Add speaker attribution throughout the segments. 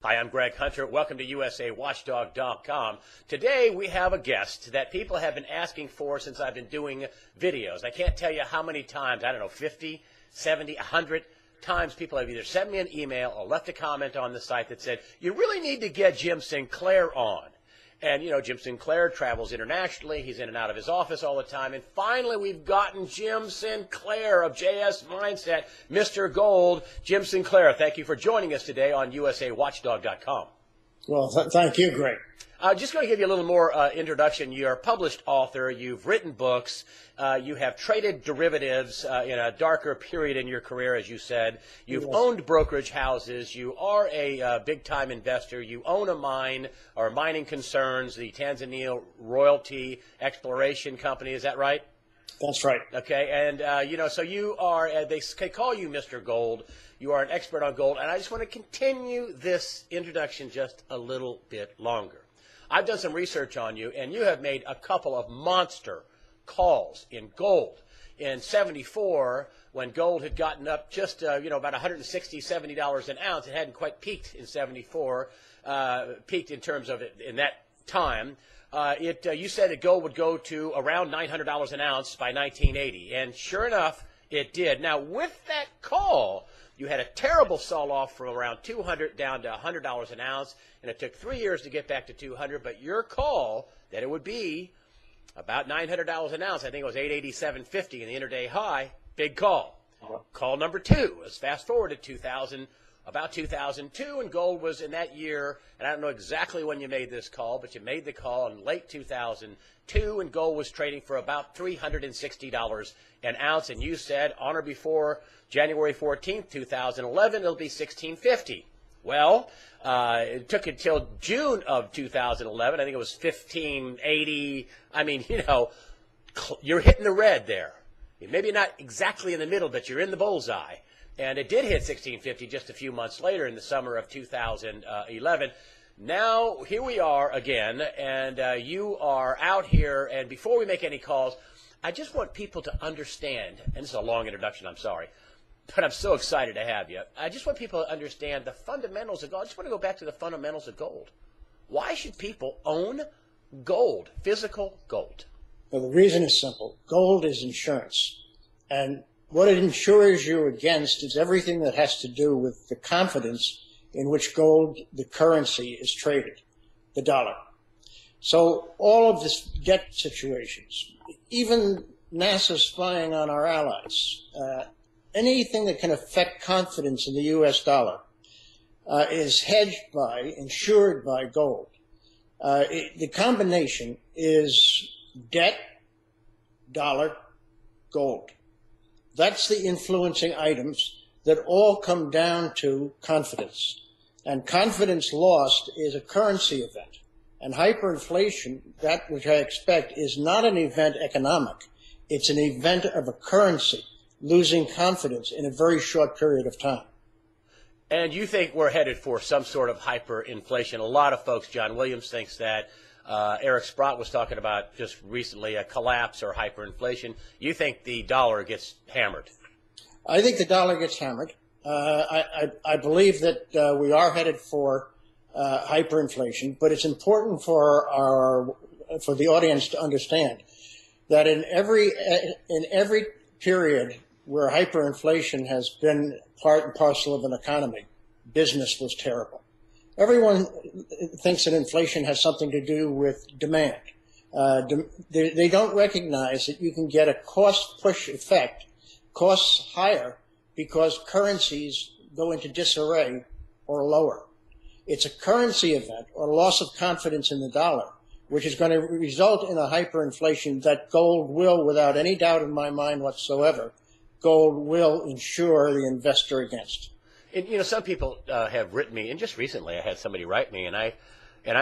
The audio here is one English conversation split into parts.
Speaker 1: Hi, I'm Greg Hunter. Welcome to USAWatchdog.com. Today we have a guest that people have been asking for since I've been doing videos. I can't tell you how many times, I don't know, 50, 70, 100 times people have either sent me an email or left a comment on the site that said, you really need to get Jim Sinclair on. And, you know, Jim Sinclair travels internationally. He's in and out of his office all the time. And finally, we've gotten Jim Sinclair of JS Mindset, Mr. Gold. Jim Sinclair, thank you for joining us today on USAWatchdog.com.
Speaker 2: Well, thank you, Greg.
Speaker 1: Just going to give you a little more introduction. You're a published author. You've written books. You have traded derivatives in a darker period in your career, as you said. You've owned brokerage houses. You are a big-time investor. You own a mine or mining concerns, the Tanzania Royalty Exploration Company. Is that right?
Speaker 2: That's right.
Speaker 1: Okay, and you know, so you are, they call you Mr. Gold. You are an expert on gold, and I just want to continue this introduction just a little bit longer. I've done some research on you, and you have made a couple of monster calls in gold. In '74, when gold had gotten up just, you know, about $160, $70 an ounce, it hadn't quite peaked in '74, peaked in terms of it in that time. You said that gold would go to around $900 an ounce by 1980, and sure enough, it did. Now, with that call, you had a terrible fall-off from around $200 down to $100 an ounce, and it took 3 years to get back to $200. But your call that it would be about $900 an ounce, I think it was $887.50 in the intraday high, big call. Call number two. Let's fast forward to 2000, about 2002, and gold was in that year, and I don't know exactly when you made this call, but you made the call in late 2002, and gold was trading for about $360 an ounce, and you said on or before January 14th, 2011, it'll be $16.50. Well, it took until June of 2011. I think it was $15.80. I mean, you know, you're hitting the red there. Maybe not exactly in the middle, but you're in the bullseye. And it did hit $16.50 just a few months later in the summer of 2011. Now, here we are again, and you are out here. And before we make any calls, I just want people to understand, and this is a long introduction, I'm sorry, but I'm so excited to have you. I just want people to understand the fundamentals of gold. I just want to go back to the fundamentals of gold. Why should people own gold, physical gold?
Speaker 2: Well, the reason is simple. Gold is insurance. And what it insures you against is everything that has to do with the confidence in which gold, the currency, is traded, the dollar. So all of this debt situations, even NASA's spying on our allies, anything that can affect confidence in the U.S. dollar is hedged by, insured by gold. The combination is debt, dollar, gold. That's the influencing items that all come down to confidence. And confidence lost is a currency event. And hyperinflation, that which I expect, is not an event economic. It's an event of a currency losing confidence in a very short period of time.
Speaker 1: And you think we're headed for some sort of hyperinflation. A lot of folks, John Williams thinks that. Eric Sprott was talking about just recently a collapse or hyperinflation. You think the dollar gets hammered?
Speaker 2: I think the dollar gets hammered. I believe that we are headed for hyperinflation, but it's important for the audience to understand that in every period where hyperinflation has been part and parcel of an economy, business was terrible. Everyone thinks that inflation has something to do with demand. They don't recognize that you can get a cost push effect, costs higher, because currencies go into disarray or lower. It's a currency event or loss of confidence in the dollar, which is going to result in a hyperinflation that gold will, without any doubt in my mind whatsoever, gold will insure the investor against.
Speaker 1: And, you know, some people have written me, and just recently I had somebody write me, and I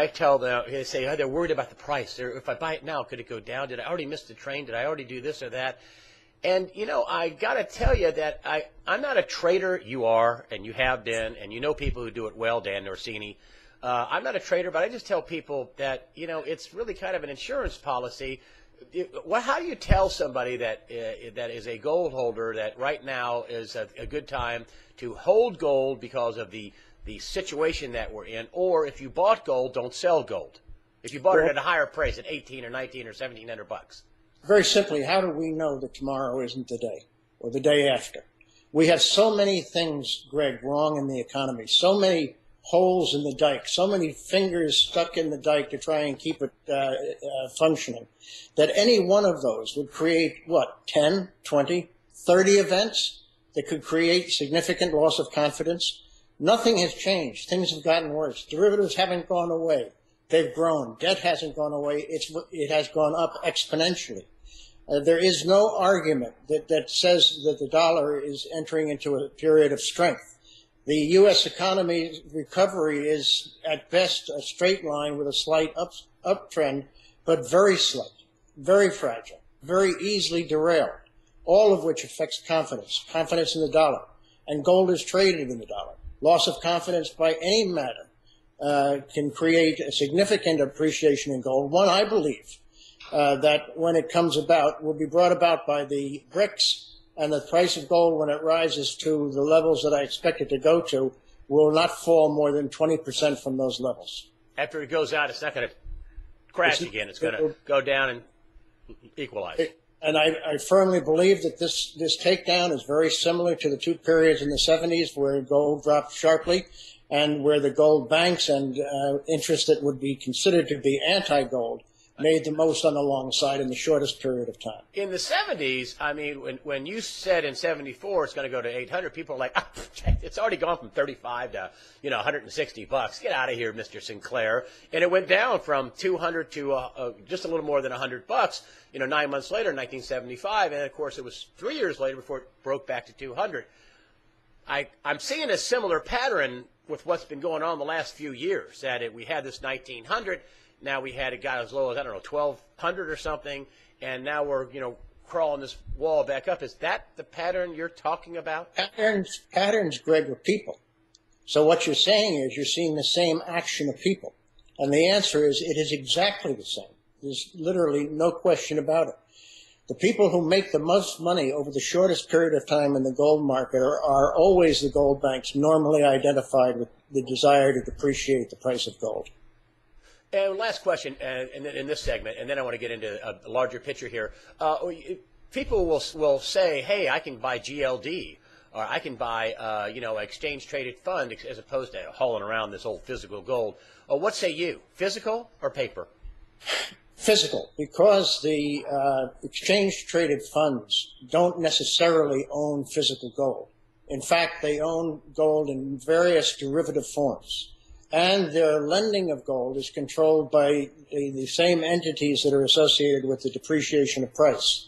Speaker 1: tell them, they say, oh, they're worried about the price. If I buy it now, could it go down? Did I already miss the train? Did I already do this or that? And, you know, I got to tell you that I'm not a trader. You are, and you have been, and you know people who do it well, Dan Norsini. I'm not a trader, but I just tell people that, you know, it's really kind of an insurance policy. How do you tell somebody that that is a gold holder that right now is a good time to hold gold because of the the situation that we're in, or if you bought gold, don't sell gold. If you bought it at a higher price, at 18 or 19 or 1,700 bucks.
Speaker 2: Very simply, how do we know that tomorrow isn't the day or the day after? We have so many things, Greg, wrong in the economy, so many holes in the dike, so many fingers stuck in the dike to try and keep it functioning, that any one of those would create, 10, 20, 30 events that could create significant loss of confidence? Nothing has changed. Things have gotten worse. Derivatives haven't gone away. They've grown. Debt hasn't gone away. It has gone up exponentially. There is no argument that says that the dollar is entering into a period of strength. The U.S. economy's recovery is, at best, a straight line with a slight uptrend, but very slight, very fragile, very easily derailed, all of which affects confidence in the dollar. And gold is traded in the dollar. Loss of confidence by any matter can create a significant appreciation in gold. One, I believe, that when it comes about, will be brought about by the BRICS, and the price of gold, when it rises to the levels that I expect it to go to, will not fall more than 20% from those levels.
Speaker 1: After it goes out, it's not going to crash again. It's going to go down and equalize.
Speaker 2: And I firmly believe that this takedown is very similar to the two periods in the 70s where gold dropped sharply and where the gold banks and interests that would be considered to be anti-gold made the most on the long side in the shortest period of time.
Speaker 1: In the 70s, I mean, when you said in 74 it's going to go to 800, people are like, it's already gone from 35 to, $160. Get out of here, Mr. Sinclair. And it went down from 200 to just a little more than $100, 9 months later, 1975. And, of course, it was 3 years later before it broke back to 200. I'm seeing a similar pattern with what's been going on the last few years, that we had this 1900. Now we had it got as low as, 1,200 or something, and now we're, crawling this wall back up. Is that the pattern you're talking about?
Speaker 2: Patterns, Greg, are people. So what you're saying is you're seeing the same action of people. And the answer is it is exactly the same. There's literally no question about it. The people who make the most money over the shortest period of time in the gold market are always the gold banks, normally identified with the desire to depreciate the price of gold.
Speaker 1: And last question, in this segment, and then I want to get into a larger picture here. People will say, "Hey, I can buy GLD, or I can buy, exchange-traded fund, as opposed to hauling around this old physical gold." What say you, physical or paper?
Speaker 2: Physical, because the exchange-traded funds don't necessarily own physical gold. In fact, they own gold in various derivative forms. And their lending of gold is controlled by the same entities that are associated with the depreciation of price.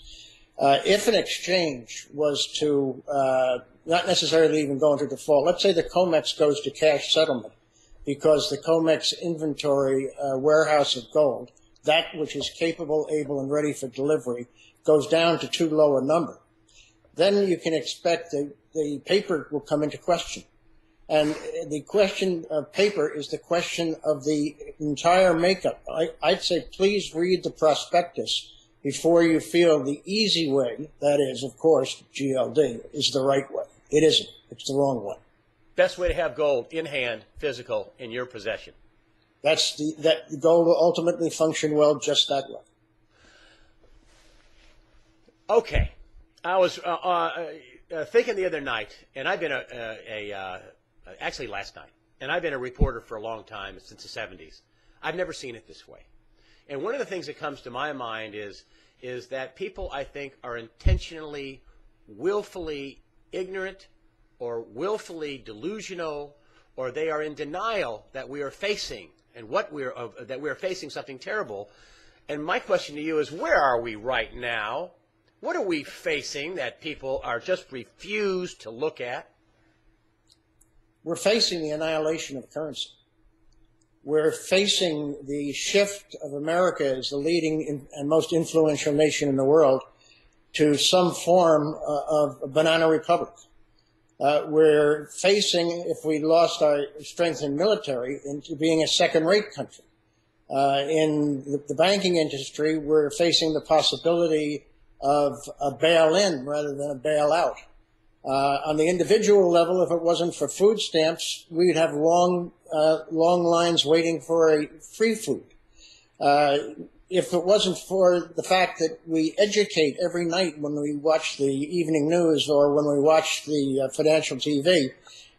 Speaker 2: If an exchange was to not necessarily even go into default, let's say the COMEX goes to cash settlement because the COMEX inventory warehouse of gold, that which is capable, able, and ready for delivery, goes down to too low a number, then you can expect the paper will come into question. And the question of paper is the question of the entire makeup. I'd say please read the prospectus before you feel the easy way, that is, of course, GLD, is the right way. It isn't. It's the wrong way.
Speaker 1: Best way to have gold in hand, physical, in your possession.
Speaker 2: That the gold will ultimately function well just that way.
Speaker 1: Okay. I was thinking the other night, and I've been actually last night, and I've been a reporter for a long time, since the 70s. I've never seen it this way. And one of the things that comes to my mind is that people, I think, are intentionally, willfully ignorant or willfully delusional, or they are in denial that we are facing that we are facing something terrible. And my question to you is, where are we right now? What are we facing that people are just refused to look at?
Speaker 2: We're facing the annihilation of currency. We're facing the shift of America as the leading and most influential nation in the world to some form of a banana republic. We're facing, if we lost our strength in military, into being a second-rate country. In the banking industry, we're facing the possibility of a bail-in rather than a bail-out. On the individual level, if it wasn't for food stamps, we'd have long lines waiting for free food. If it wasn't for the fact that we educate every night when we watch the evening news or when we watch the financial TV,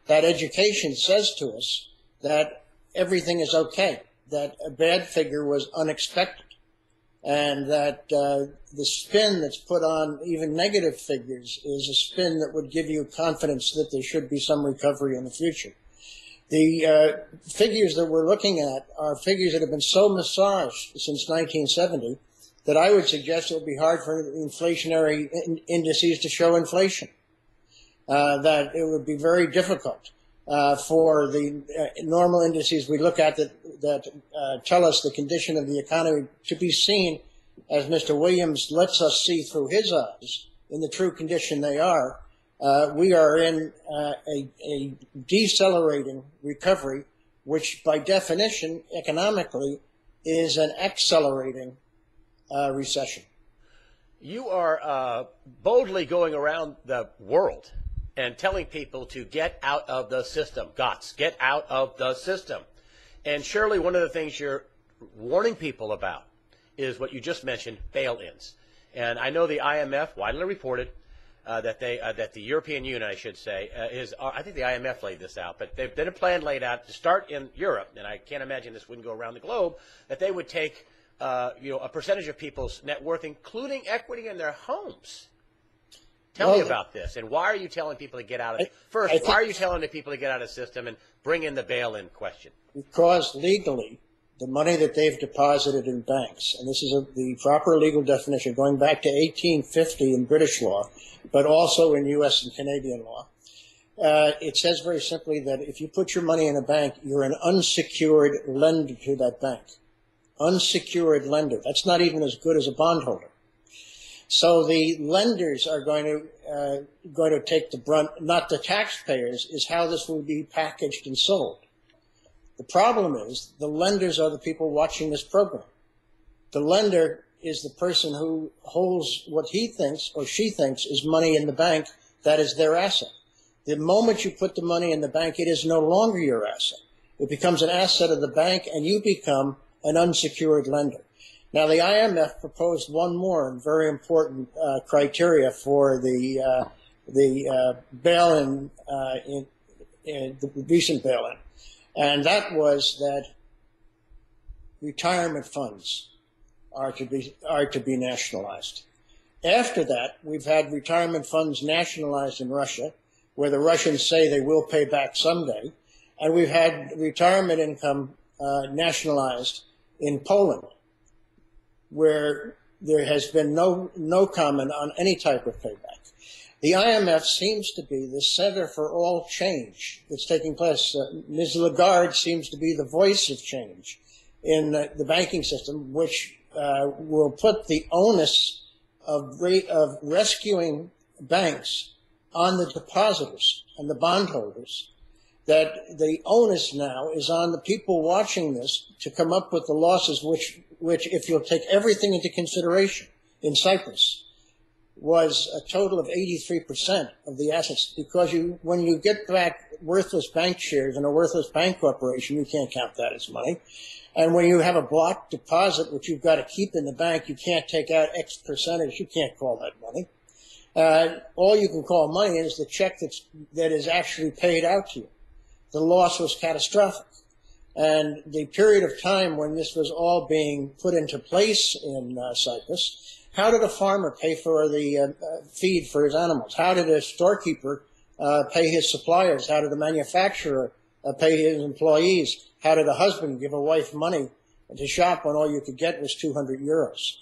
Speaker 2: that education says to us that everything is okay, that a bad figure was unexpected, and that the spin that's put on even negative figures is a spin that would give you confidence that there should be some recovery in the future. The figures that we're looking at are figures that have been so massaged since 1970 that I would suggest it would be hard for inflationary indices to show inflation, that it would be very difficult for the normal indices we look at that tell us the condition of the economy to be seen, as Mr. Williams lets us see through his eyes, in the true condition they are. We are in a decelerating recovery, which by definition, economically, is an accelerating recession.
Speaker 1: You are boldly going around the world and telling people to get out of the system. Get out of the system. And surely one of the things you're warning people about is what you just mentioned, bail-ins. And I know the IMF widely reported that the European Union, I should say, I think the IMF laid this out, but there's been a plan laid out to start in Europe, and I can't imagine this wouldn't go around the globe, that they would take a percentage of people's net worth, including equity in their homes. Tell me about this, and why are you telling people to get out of it? First, why are you telling the people to get out of the system and bring in the bail-in question?
Speaker 2: Because legally, the money that they've deposited in banks, and this is the proper legal definition going back to 1850 in British law, but also in U.S. and Canadian law, it says very simply that if you put your money in a bank, you're an unsecured lender to that bank. Unsecured lender. That's not even as good as a bondholder. So the lenders are going to take the brunt, not the taxpayers, is how this will be packaged and sold. The problem is the lenders are the people watching this program. The lender is the person who holds what he thinks or she thinks is money in the bank. That is their asset. The moment you put the money in the bank, it is no longer your asset. It becomes an asset of the bank, and you become an unsecured lender. Now, the IMF proposed one more very important criteria for the bail-in, the recent bail-in, and that was that retirement funds are to be nationalized. After that, we've had retirement funds nationalized in Russia, where the Russians say they will pay back someday, and we've had retirement income nationalized in Poland, where there has been no comment on any type of payback. The IMF seems to be the center for all change that's taking place. Ms. Lagarde seems to be the voice of change in the banking system, which will put the onus of rescuing banks on the depositors and the bondholders, that the onus now is on the people watching this to come up with the losses, which if you'll take everything into consideration, in Cyprus, was a total of 83% of the assets, because when you get back worthless bank shares in a worthless bank corporation, you can't count that as money. And when you have a blocked deposit, which you've got to keep in the bank, you can't take out X percentage. You can't call that money. All you can call money is the check that is actually paid out to you. The loss was catastrophic. And the period of time when this was all being put into place in Cyprus, how did a farmer pay for the feed for his animals? How did a storekeeper pay his suppliers? How did a manufacturer pay his employees? How did a husband give a wife money to shop when all you could get was 200 euros?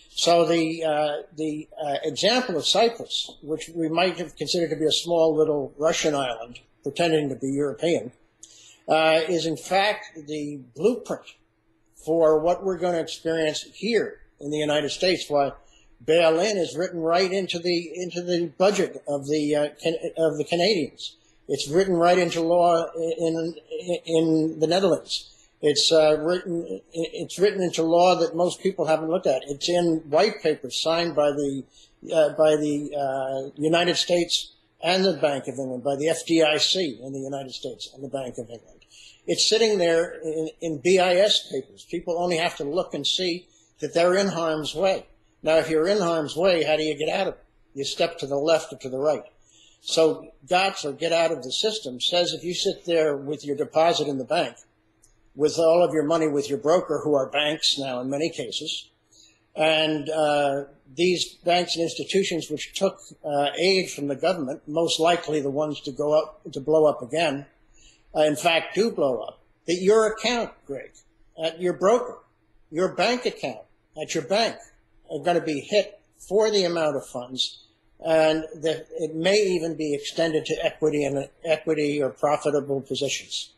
Speaker 2: So the example of Cyprus, which we might have considered to be a small little Russian island pretending to be European, is in fact the blueprint for what we're going to experience here in the United States. Why bail-in is written right into the budget of the Canadians. It's written right into law in the Netherlands. It's written into law that most people haven't looked at. It's in white papers signed by the United States and the Bank of England, by the FDIC in the United States and the Bank of England. It's sitting there in BIS papers. People only have to look and see that they're in harm's way. Now, if you're in harm's way, how do you get out of it? You step to the left or to the right. So GOTS, or get out of the system, says if you sit there with your deposit in the bank, with all of your money with your broker, who are banks now in many cases, and these banks and institutions which took aid from the government, most likely the ones to blow up again, in fact do blow up, that your account, Greg, at your broker, your bank account at your bank are going to be hit for the amount of funds, and that it may even be extended to equity or profitable positions.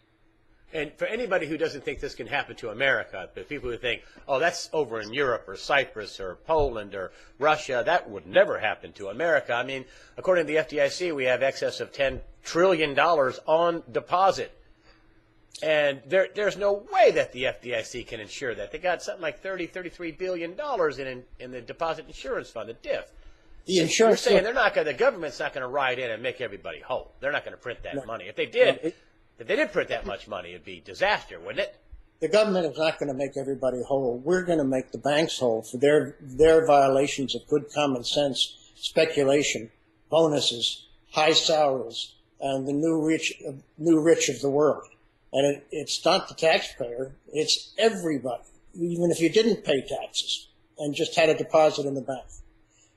Speaker 1: And for anybody who doesn't think this can happen to America, the people who think, oh, that's over in Europe or Cyprus or Poland or Russia, that would never happen to America. I mean, according to the FDIC, we have excess of $10 trillion on deposit. And there's no way that the FDIC can insure that. They got something like $33 billion in the deposit insurance fund, the DIF.
Speaker 2: The insurance,
Speaker 1: you're saying the government's not going to ride in and make everybody whole. They're not going to print that money. If they did, if they did print that much money, it'd be disaster, wouldn't it?
Speaker 2: The government is not going to make everybody whole. We're going to make the banks whole for their violations of good common sense, speculation, bonuses, high salaries, and the new rich of the world. And it's not the taxpayer; it's everybody, even if you didn't pay taxes and just had a deposit in the bank.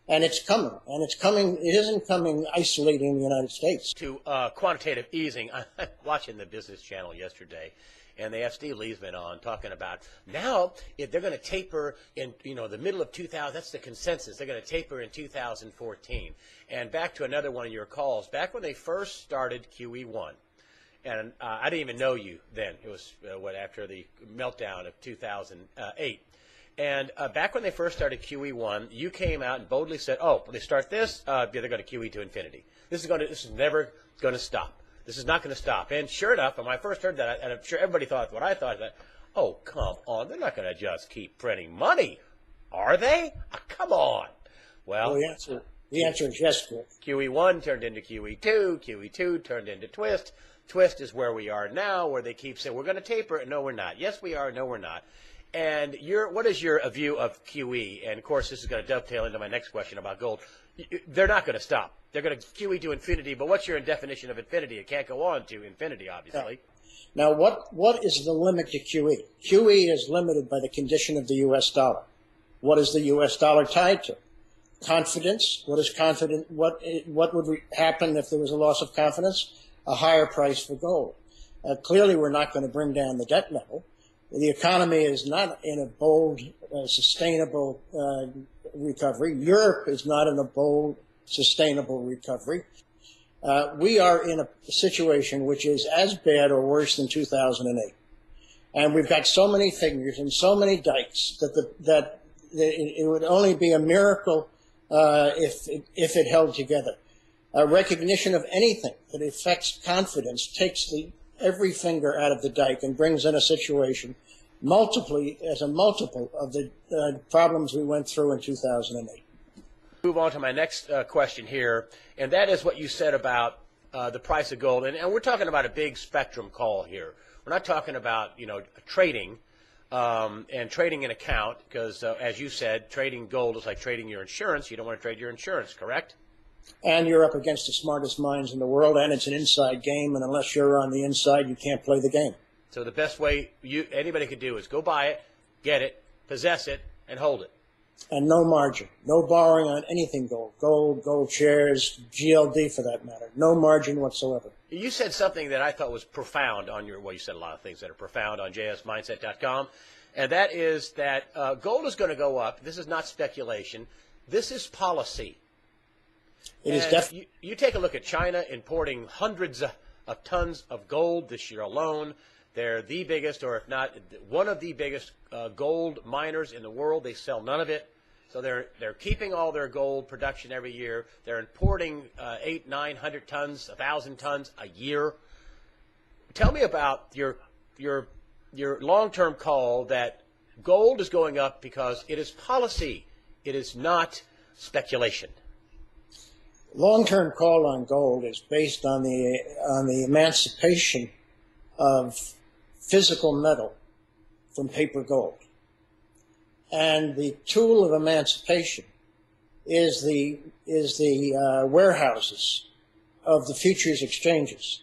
Speaker 2: And it's coming, and it's coming. It isn't coming isolated in the United States.
Speaker 1: To quantitative easing, I'm watching the Business Channel yesterday, and they have Steve Leisman on talking about now if they're going to taper in the middle of 2000. That's the consensus. They're going to taper in 2014. And back to another one of your calls, back when they first started QE1. And I didn't even know you then. It was after the meltdown of 2008. And back when they first started QE1, you came out and boldly said, "Oh, when they start this, they're going to QE to infinity. This is never going to stop. This is not going to stop." And sure enough, when I first heard that, and I'm sure everybody thought what I thought, that, "Oh, come on, they're not going to just keep printing money, are they? Come on." Well,
Speaker 2: the answer is yes, Greg.
Speaker 1: QE1 turned into QE2. QE2 turned into Twist. Twist is where we are now, where they keep saying, we're going to taper it. No, we're not. Yes, we are. No, we're not. And what is your view of QE? And, of course, this is going to dovetail into my next question about gold. They're not going to stop. They're going to QE to infinity. But what's your definition of infinity? It can't go on to infinity, obviously.
Speaker 2: Now, what is the limit to QE? QE is limited by the condition of the U.S. dollar. What is the U.S. dollar tied to? Confidence. What is confident? What would happen if there was a loss of confidence? A higher price for gold. Clearly, we're not going to bring down the debt level. The economy is not in a bold, sustainable recovery. Europe is not in a bold, sustainable recovery. We are in a situation which is as bad or worse than 2008. And we've got so many figures and so many dikes that it would only be a miracle if it held together. A recognition of anything that affects confidence takes every finger out of the dike and brings in a situation as a multiple of the problems we went through in 2008.
Speaker 1: Move on to my next question here, and that is what you said about the price of gold. And we're talking about a big spectrum call here. We're not talking about trading and trading an account because, as you said, trading gold is like trading your insurance. You don't want to trade your insurance, correct?
Speaker 2: And you're up against the smartest minds in the world, and it's an inside game, and unless you're on the inside, you can't play the game.
Speaker 1: So the best way anybody could do is go buy it, get it, possess it, and hold it.
Speaker 2: And no margin, no borrowing on anything gold shares, GLD for that matter, no margin whatsoever.
Speaker 1: You said something that I thought was profound you said a lot of things that are profound on jsmindset.com, and that is that gold is going to go up. This is not speculation. This is policy.
Speaker 2: It is definitely.
Speaker 1: You take a look at China importing hundreds of tons of gold this year alone. They're the biggest, or if not, one of the biggest gold miners in the world. They sell none of it. So they're keeping all their gold production every year. They're importing 800, 900 tons, 1,000 tons a year. Tell me about your long-term call that gold is going up because it is policy. It is not speculation.
Speaker 2: long-term call on gold is based on the emancipation of physical metal from paper gold. And the tool of emancipation is the warehouses of the futures exchanges.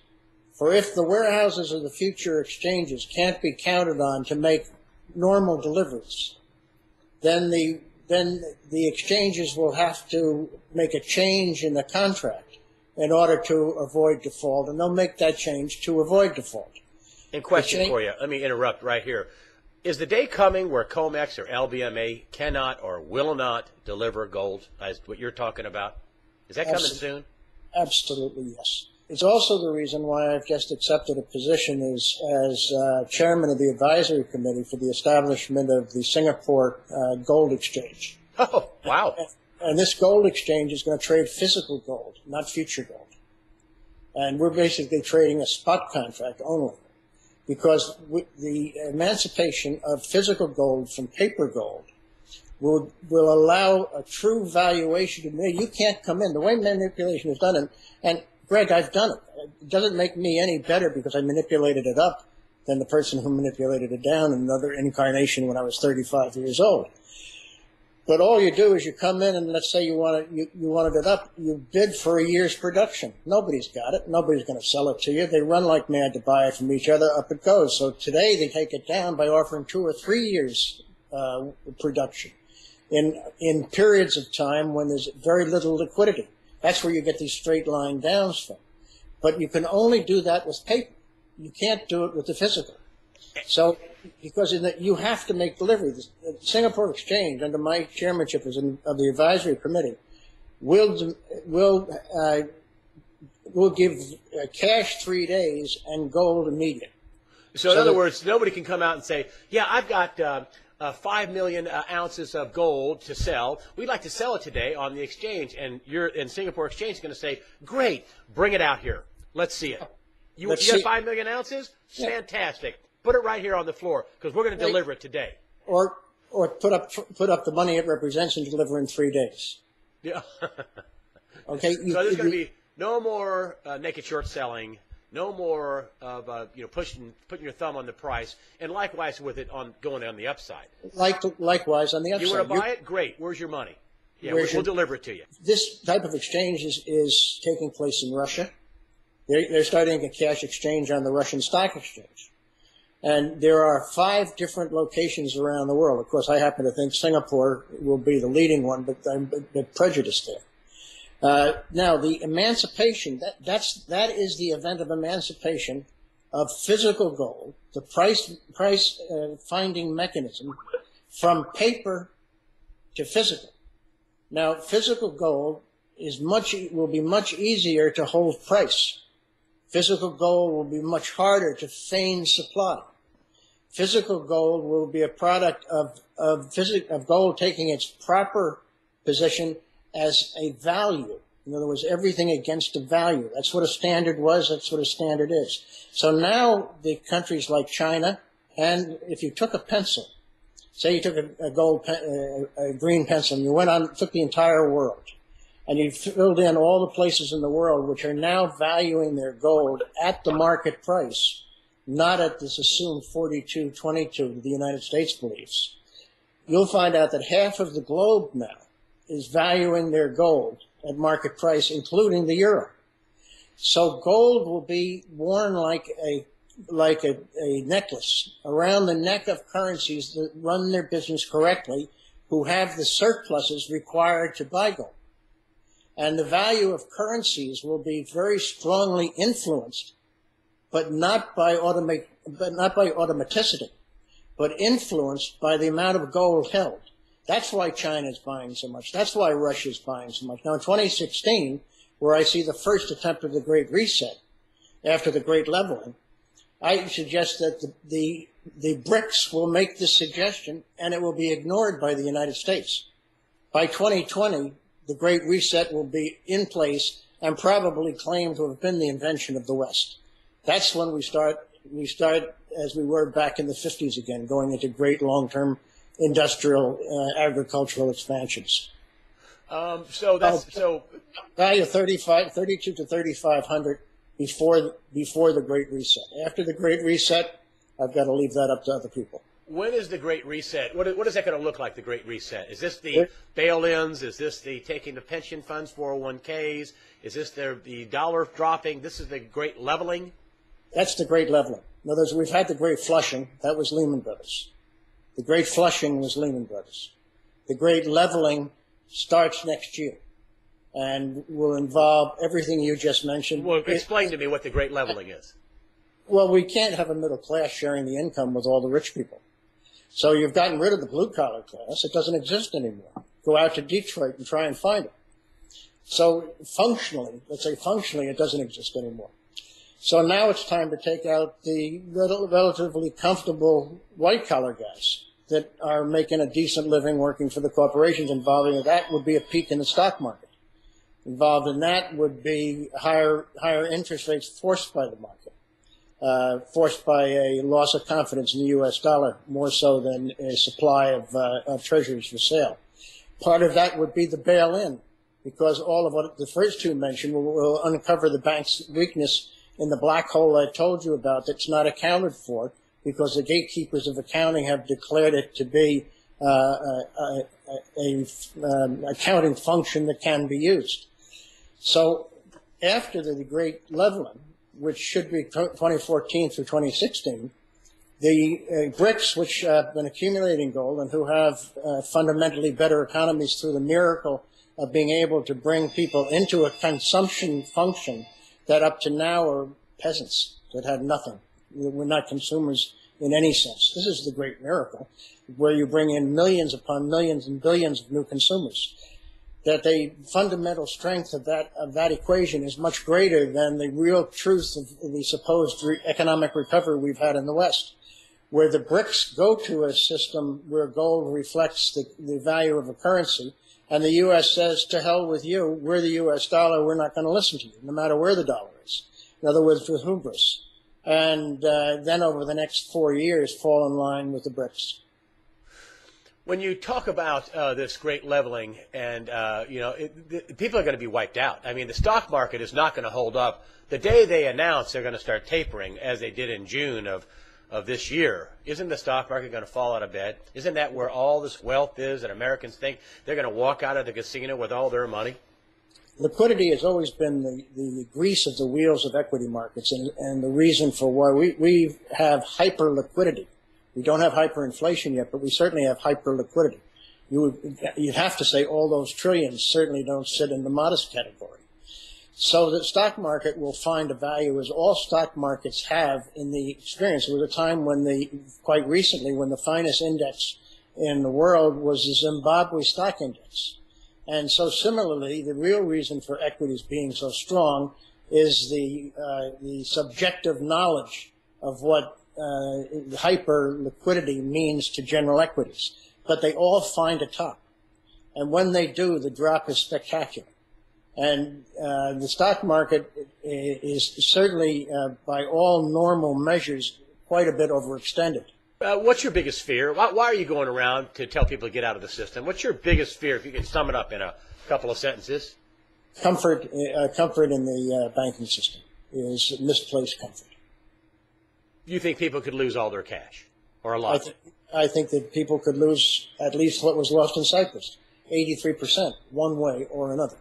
Speaker 2: For if the warehouses of the future exchanges can't be counted on to make normal deliveries, then the exchanges will have to make a change in the contract in order to avoid default, and they'll make that change to avoid default.
Speaker 1: And question for you, let me interrupt right here. Is the day coming where COMEX or LBMA cannot or will not deliver gold, as what you're talking about? Is that coming soon?
Speaker 2: Absolutely, yes. It's also the reason why I've just accepted a position as chairman of the advisory committee for the establishment of the Singapore Gold Exchange.
Speaker 1: Oh, wow.
Speaker 2: And this gold exchange is going to trade physical gold, not future gold. And we're basically trading a spot contract only, because the emancipation of physical gold from paper gold will allow a true valuation to be made. You can't come in. The way manipulation is done, and Greg, I've done it. It doesn't make me any better because I manipulated it up than the person who manipulated it down in another incarnation when I was 35 years old. But all you do is you come in and let's say you wanted it up. You bid for a year's production. Nobody's got it. Nobody's going to sell it to you. They run like mad to buy it from each other. Up it goes. So today they take it down by offering 2 or 3 years production in periods of time when there's very little liquidity. That's where you get these straight line downs from. But you can only do that with paper. You can't do it with the physical. So, because you have to make delivery. The Singapore Exchange, under my chairmanship of the advisory committee, will give cash 3 days and gold immediate.
Speaker 1: So in other words, nobody can come out and say, yeah, I've got 5 million ounces of gold to sell. We'd like to sell it today on the exchange. And Singapore Exchange is going to say, great, bring it out here. Let's see it. You got 5 million ounces? Yeah. Fantastic. Put it right here on the floor because we're going to deliver it today.
Speaker 2: Or put up the money it represents and deliver in 3 days.
Speaker 1: Yeah.
Speaker 2: Okay.
Speaker 1: So there's going to be no more naked short selling. No more of putting your thumb on the price, and likewise with it going on the upside.
Speaker 2: Likewise on the upside.
Speaker 1: You want to buy it? Great. Where's your money? Yeah, we'll deliver it to you.
Speaker 2: This type of exchange is taking place in Russia. They're starting a cash exchange on the Russian stock exchange, and there are 5 different locations around the world. Of course, I happen to think Singapore will be the leading one, but I'm a bit prejudiced there. Now, the emancipation, that is the event of emancipation of physical gold, the price finding mechanism from paper to physical. Now, physical gold will be much easier to hold price. Physical gold will be much harder to feign supply. Physical gold will be a product of gold taking its proper position as a value. In other words, everything against a value. That's what a standard was. That's what a standard is. So now the countries like China, and if you took a pencil, say you took a green pencil, and you went on, took the entire world, and you filled in all the places in the world which are now valuing their gold at the market price, not at this assumed 42.22 that the United States believes, you'll find out that half of the globe now is valuing their gold at market price, including the euro. So gold will be worn like a necklace around the neck of currencies that run their business correctly, who have the surpluses required to buy gold. And the value of currencies will be very strongly influenced, but not by automaticity, but influenced by the amount of gold held. That's why China's buying so much. That's why Russia's buying so much. Now, in 2016, where I see the first attempt of the Great Reset after the Great Leveling, I suggest that the BRICS will make this suggestion, and it will be ignored by the United States. By 2020, the Great Reset will be in place and probably claim to have been the invention of the West. That's when we start as we were back in the 50s again, going into great long-term industrial, agricultural expansions.
Speaker 1: So that's
Speaker 2: value 32 to 3,500 before the Great Reset. After the Great Reset, I've got to leave that up to other people.
Speaker 1: When is the Great Reset? What is that going to look like, the Great Reset? Is this the bail-ins? Is this the taking the pension funds, 401ks? Is this the dollar dropping? This is the Great Leveling?
Speaker 2: That's the Great Leveling. In other words, we've had the Great Flushing. That was Lehman Brothers. The Great Flushing was Lehman Brothers. The Great Leveling starts next year and will involve everything you just mentioned.
Speaker 1: Well, explain to me what the Great Leveling is.
Speaker 2: Well, we can't have a middle class sharing the income with all the rich people. So you've gotten rid of the blue-collar class. It doesn't exist anymore. Go out to Detroit and try and find it. So functionally, let's say functionally, it doesn't exist anymore. So now it's time to take out the relatively comfortable white-collar guys that are making a decent living working for the corporations. Involving that would be a peak in the stock market. Involved in that would be higher interest rates forced by the market, forced by a loss of confidence in the U.S. dollar, more so than a supply of treasuries for sale. Part of that would be the bail-in, because all of what the first two mentioned will uncover the bank's weakness in the black hole I told you about that's not accounted for, because the gatekeepers of accounting have declared it to be a accounting function that can be used. So after the Great Leveling, which should be 2014 through 2016, the BRICS, which have been accumulating gold and who have fundamentally better economies through the miracle of being able to bring people into a consumption function that up to now are peasants that had nothing. We're not consumers in any sense. This is the great miracle, where you bring in millions upon millions and billions of new consumers. That the fundamental strength of that equation is much greater than the real truth of the supposed economic recovery we've had in the West, where the BRICS go to a system where gold reflects the value of a currency, and the U.S. says, to hell with you, we're the U.S. dollar, we're not going to listen to you, no matter where the dollar is. In other words, with hubris. And then over the next 4 years, fall in line with the BRICS.
Speaker 1: When you talk about this great leveling, and people are going to be wiped out. I mean, the stock market is not going to hold up. The day they announce they're going to start tapering, as they did in June of this year, isn't the stock market going to fall out of bed? Isn't that where all this wealth is, that Americans think they're going to walk out of the casino with all their money?
Speaker 2: Liquidity has always been the grease of the wheels of equity markets, and the reason for why we have hyper liquidity. We don't have hyperinflation yet, but we certainly have hyper liquidity. You'd have to say all those trillions certainly don't sit in the modest category. So the stock market will find a value, as all stock markets have in the experience. There was a time quite recently, when the finest index in the world was the Zimbabwe stock index. And so similarly, the real reason for equities being so strong is the subjective knowledge of what hyper liquidity means to general equities. But they all find a top. And when they do, the drop is spectacular. And the stock market is certainly, by all normal measures, quite a bit overextended.
Speaker 1: What's your biggest fear? Why are you going around to tell people to get out of the system? What's your biggest fear, if you can sum it up in a couple of sentences?
Speaker 2: Comfort in the banking system is misplaced comfort.
Speaker 1: You think people could lose all their cash, or a lot?
Speaker 2: I think that people could lose at least what was lost in Cyprus, 83%, one way or another.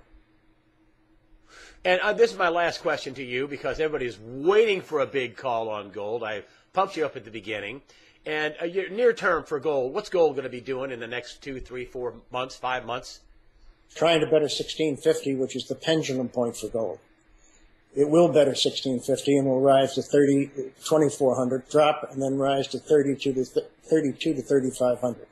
Speaker 1: And this is my last question to you, because everybody's waiting for a big call on gold. I pumped you up at the beginning. And near term for gold, what's gold going to be doing in the next 2, 3, 4 months, 5 months?
Speaker 2: Trying to better 1650, which is the pendulum point for gold. It will better 1650 and will rise to 2400, drop, and then rise to 32 to 3500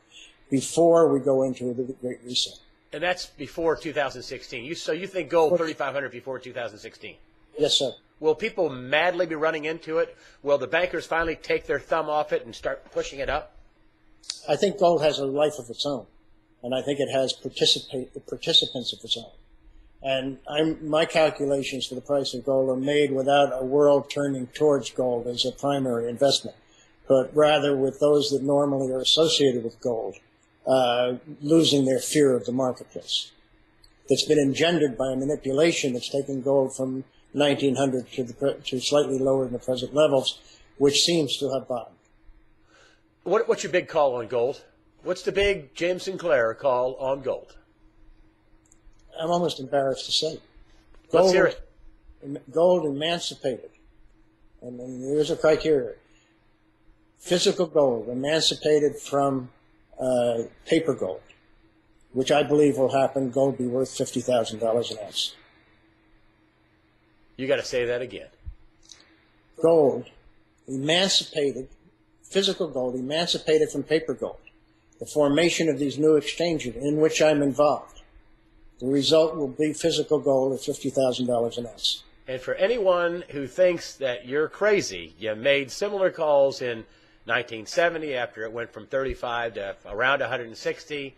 Speaker 2: before we go into the Great Reset.
Speaker 1: And that's before 2016. So you think gold 3,500 before 2016?
Speaker 2: Yes, sir.
Speaker 1: Will people madly be running into it? Will the bankers finally take their thumb off it and start pushing it up?
Speaker 2: I think gold has a life of its own, and I think it has participants of its own. And my calculations for the price of gold are made without a world turning towards gold as a primary investment, but rather with those that normally are associated with gold losing their fear of the marketplace. that's been engendered by a manipulation that's taken gold from 1900 to slightly lower than the present levels, which seems to have bottomed.
Speaker 1: What's your big call on gold? What's the big James Sinclair call on gold?
Speaker 2: I'm almost embarrassed to say.
Speaker 1: Let's hear it.
Speaker 2: Gold emancipated. And here's a criteria. Physical gold emancipated from paper gold, which I believe will happen. Gold be worth $50,000 an ounce.
Speaker 1: You got to say that again.
Speaker 2: Gold emancipated, physical gold emancipated from paper gold. The formation of these new exchanges in which I'm involved. The result will be physical gold at $50,000 an ounce.
Speaker 1: And for anyone who thinks that you're crazy, you made similar calls in 1970 after it went from 35 to around 160.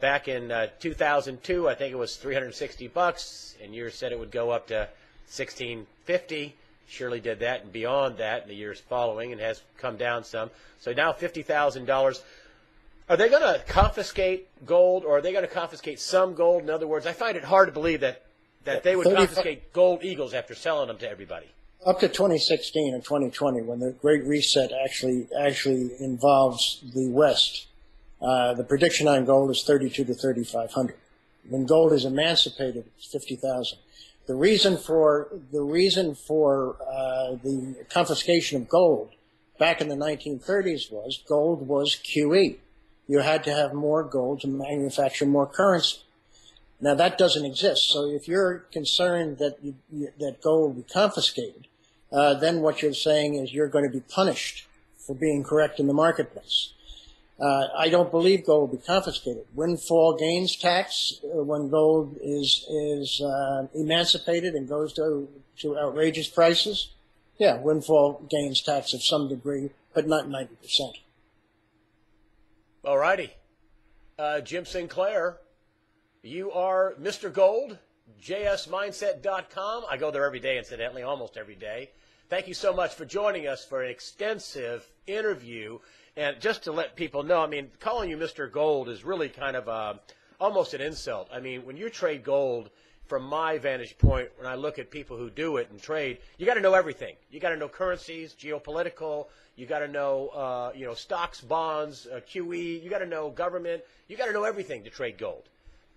Speaker 1: Back in 2002, I think it was $360, and you said it would go up to $1,650. Surely did that and beyond that in the years following, and has come down some. So now $50,000. Are they going to confiscate gold, or are they going to confiscate some gold? In other words, I find it hard to believe that they would confiscate gold eagles after selling them to everybody.
Speaker 2: Up to 2016 and 2020, when the Great Reset actually involves the West, the prediction on gold is 32 to 3,500. When gold is emancipated, it's 50,000. The reason for the confiscation of gold back in the 1930s was gold was QE. You had to have more gold to manufacture more currency. Now that doesn't exist. So if you're concerned that that gold will be confiscated, then what you're saying is you're going to be punished for being correct in the marketplace. I don't believe gold will be confiscated. Windfall gains tax, when gold is emancipated and goes to outrageous prices, yeah, windfall gains tax of some degree, but not 90%.
Speaker 1: All righty. Jim Sinclair, you are Mr. Gold, jsmindset.com. I go there every day, incidentally, almost every day. Thank you so much for joining us for an extensive interview. And just to let people know, I mean, calling you Mr. Gold is really kind of almost an insult. I mean, when you trade gold, from my vantage point, when I look at people who do it and trade, you got to know everything. You got to know currencies, geopolitical. You got to know, stocks, bonds, QE. You got to know government. You got to know everything to trade gold.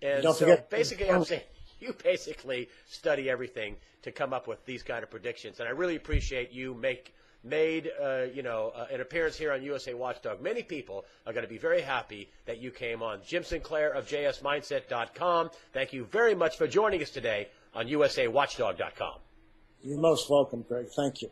Speaker 1: And so basically, I'm saying you basically study everything to come up with these kind of predictions. And I really appreciate you made an appearance here on USA Watchdog. Many people are going to be very happy that you came on. Jim Sinclair of jsmindset.com. Thank you very much for joining us today on usawatchdog.com.
Speaker 2: You're most welcome, Greg. Thank you.